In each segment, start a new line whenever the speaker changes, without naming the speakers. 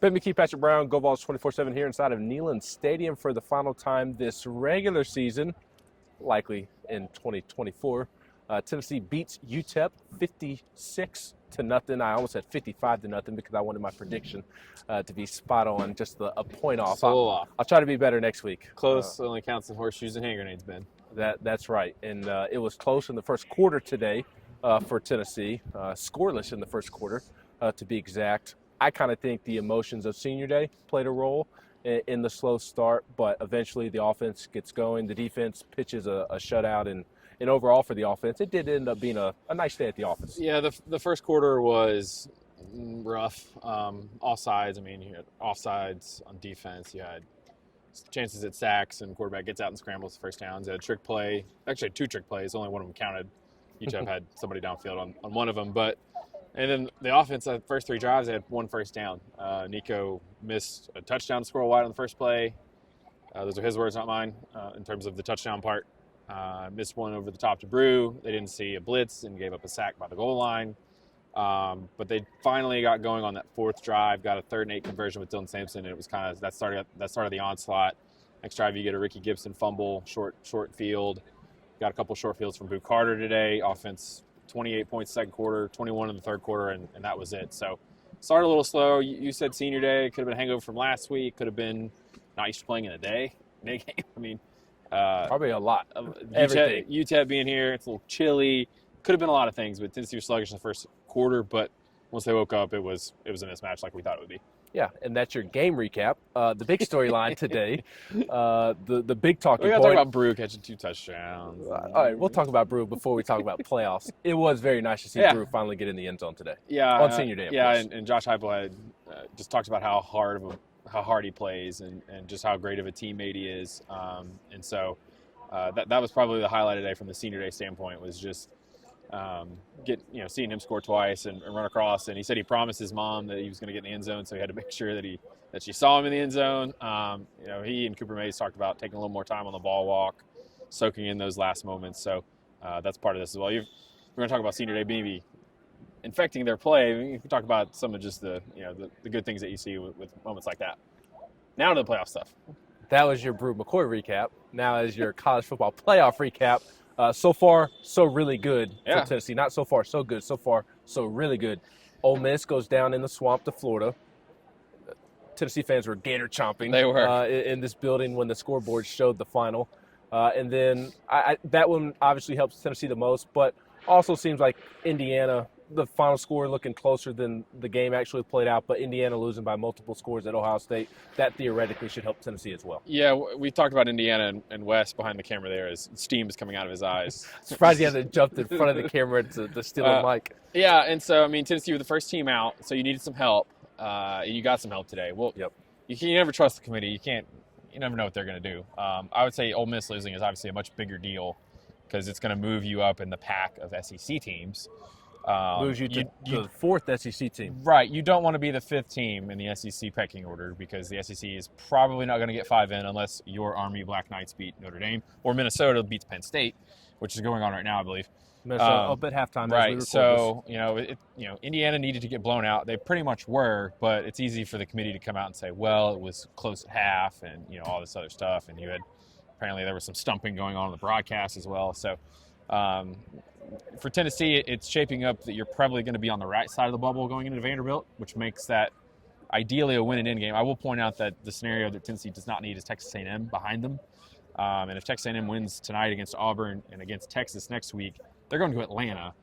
Ben McKee, Patrick Brown, Go Vols 24/7 here inside of Neyland Stadium for the final time this regular season, likely in 2024. Tennessee beats UTEP 56-0. I almost said 55-0 because I wanted my prediction to be spot on, just a point off.
So
I'll try to be better next week.
Close only counts in horseshoes and hand grenades, Ben.
That's right. And it was close in the first quarter today for Tennessee, scoreless in the first quarter to be exact. I kind of think the emotions of senior day played a role in the slow start, but eventually the offense gets going. The defense pitches a shutout, and overall for the offense, it did end up being a nice day at the office.
Yeah, the first quarter was rough. All sides. I mean, you had offsides on defense. You had chances at sacks, and quarterback gets out and scrambles first downs. You had a trick play. Actually, 2 trick plays. Only one of them counted. UTEP had somebody downfield on one of them, and then the offense, the first 3 drives, they had 1 first down. Nico missed a touchdown to score wide on the first play. Those are his words, not mine, in terms of the touchdown part. Missed one over the top to Brew. They didn't see a blitz and gave up a sack by the goal line. But they finally got going on that 4th drive, got a 3rd and 8 conversion with Dylan Sampson, and it was kind of that started the onslaught. Next drive, you get a Ricky Gibson fumble, short field. Got a couple short fields from Boo Carter today. Offense, 28 points second quarter, 21 in the third quarter, and that was it. So started a little slow. You said senior day. Could have been a hangover from last week. Could have been not used to playing in a day game. I mean,
probably a lot of everything.
UTEP being here, it's a little chilly. Could have been a lot of things, but Tennessee was sluggish in the first quarter. But once they woke up, it was a mismatch like we thought it would be.
Yeah, and that's your game recap. The big storyline today, the big talking point.
We got to talk about Brew catching 2 touchdowns.
All right, we'll talk about Brew before we talk about playoffs. It was very nice to see Brew finally get in the end zone today.
Yeah,
on senior day. Of course.
And Josh Heupel had just talked about how hard he plays and just how great of a teammate he is. And so that was probably the highlight today from the senior day standpoint, was just seeing him score twice and run across. And he said he promised his mom that he was going to get in the end zone, so he had to make sure that she saw him in the end zone. He and Cooper Mays talked about taking a little more time on the ball walk, soaking in those last moments. So that's part of this as well. We're going to talk about senior day maybe infecting their play. You can talk about some of just the good things that you see with moments like that. Now to the playoff stuff.
That was your Brew McCoy recap. Now is your college football playoff recap. So far, so really good for Tennessee. Not so far, so good. So far, so really good. Ole Miss goes down in the swamp to Florida. Tennessee fans were gator chomping.
They were.
In this building when the scoreboard showed the final. And then that one obviously helps Tennessee the most, but also seems like Indiana, the final score looking closer than the game actually played out, but Indiana losing by multiple scores at Ohio State, that theoretically should help Tennessee as well.
Yeah, we talked about Indiana and Wes behind the camera there as steam is coming out of his eyes.
Surprised he hasn't jumped in front of the camera to steal a mic.
Yeah, and so, I mean, Tennessee were the first team out, so you needed some help, and you got some help today. Well,
yep.
You never trust the committee. You never know what they're going to do. I would say Ole Miss losing is obviously a much bigger deal because it's going to move you up in the pack of SEC teams.
Moves you to the 4th SEC team.
Right. You don't want to be the 5th team in the SEC pecking order because the SEC is probably not going to get 5 in unless your Army Black Knights beat Notre Dame or Minnesota beats Penn State, which is going on right now, I believe.
Minnesota up at halftime.
Right. So, Indiana needed to get blown out. They pretty much were, but it's easy for the committee to come out and say, well, it was close at half and, all this other stuff. And apparently there was some stumping going on in the broadcast as well. So, for Tennessee, it's shaping up that you're probably going to be on the right side of the bubble going into Vanderbilt, which makes that ideally a win and in game. I will point out that the scenario that Tennessee does not need is Texas A&M behind them. And if Texas A&M wins tonight against Auburn and against Texas next week, they're going to Atlanta.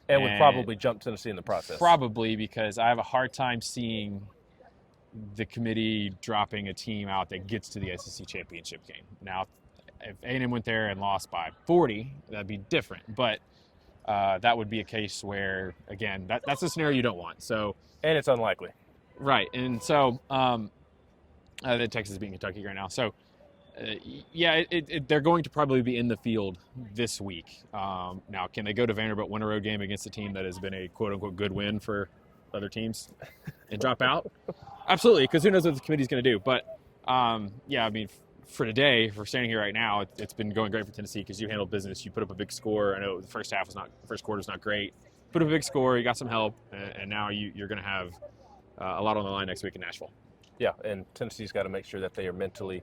And would probably jump Tennessee in the process.
Probably, because I have a hard time seeing the committee dropping a team out that gets to the SEC championship game. Now, if A&M went there and lost by 40, that'd be different. But that would be a case where, again, that's a scenario you don't want. So,
and it's unlikely.
Right. And so Texas beating Kentucky right now. So, they're going to probably be in the field this week. Now, can they go to Vanderbilt, win a road game against a team that has been a quote-unquote good win for other teams and drop out? Absolutely, because who knows what the committee's going to do. But, for today, for standing here right now, it's been going great for Tennessee because you handled business. You put up a big score. I know the first quarter was not great. Put up a big score. You got some help, and now you're going to have a lot on the line next week in Nashville.
Yeah, and Tennessee's got to make sure that they are mentally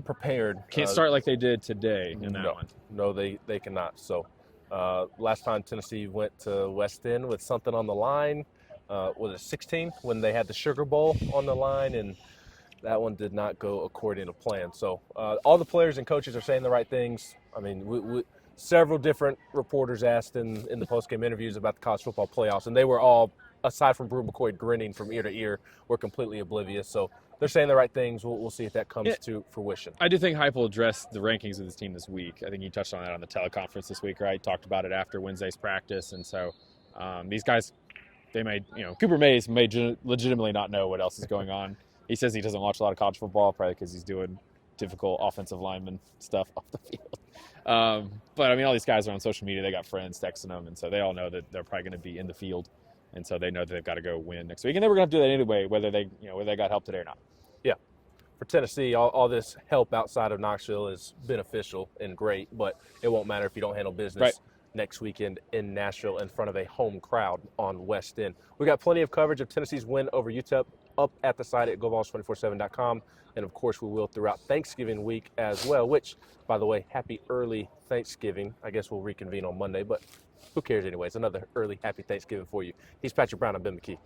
prepared.
Can't start like they did today in that
No,
one.
no, they cannot. So last time Tennessee went to West End with something on the line, was it 16 when they had the Sugar Bowl on the line, and that one did not go according to plan. So all the players and coaches are saying the right things. I mean, several different reporters asked in the post-game interviews about the college football playoffs, and they were all, aside from Brew McCoy grinning from ear to ear, were completely oblivious. So they're saying the right things. We'll see if that comes to fruition.
I do think Hype will address the rankings of this team this week. I think he touched on that on the teleconference this week, right? Talked about it after Wednesday's practice. And so these guys, they may, Cooper Mays may legitimately not know what else is going on. He says he doesn't watch a lot of college football, probably because he's doing difficult offensive lineman stuff off the field. But, I mean, all these guys are on social media. They got friends texting them, and so they all know that they're probably going to be in the field. And so they know that they've got to go win next week. And they were going to have to do that anyway, whether they got help today or not.
Yeah. For Tennessee, all this help outside of Knoxville is beneficial and great, but it won't matter if you don't handle business next weekend in Nashville in front of a home crowd on West End. We got plenty of coverage of Tennessee's win over UTEP up at the site at GoVols247.com. And, of course, we will throughout Thanksgiving week as well, which, by the way, happy early Thanksgiving. I guess we'll reconvene on Monday, but who cares anyways? Another early happy Thanksgiving for you. He's Patrick Brown. I've been McKee.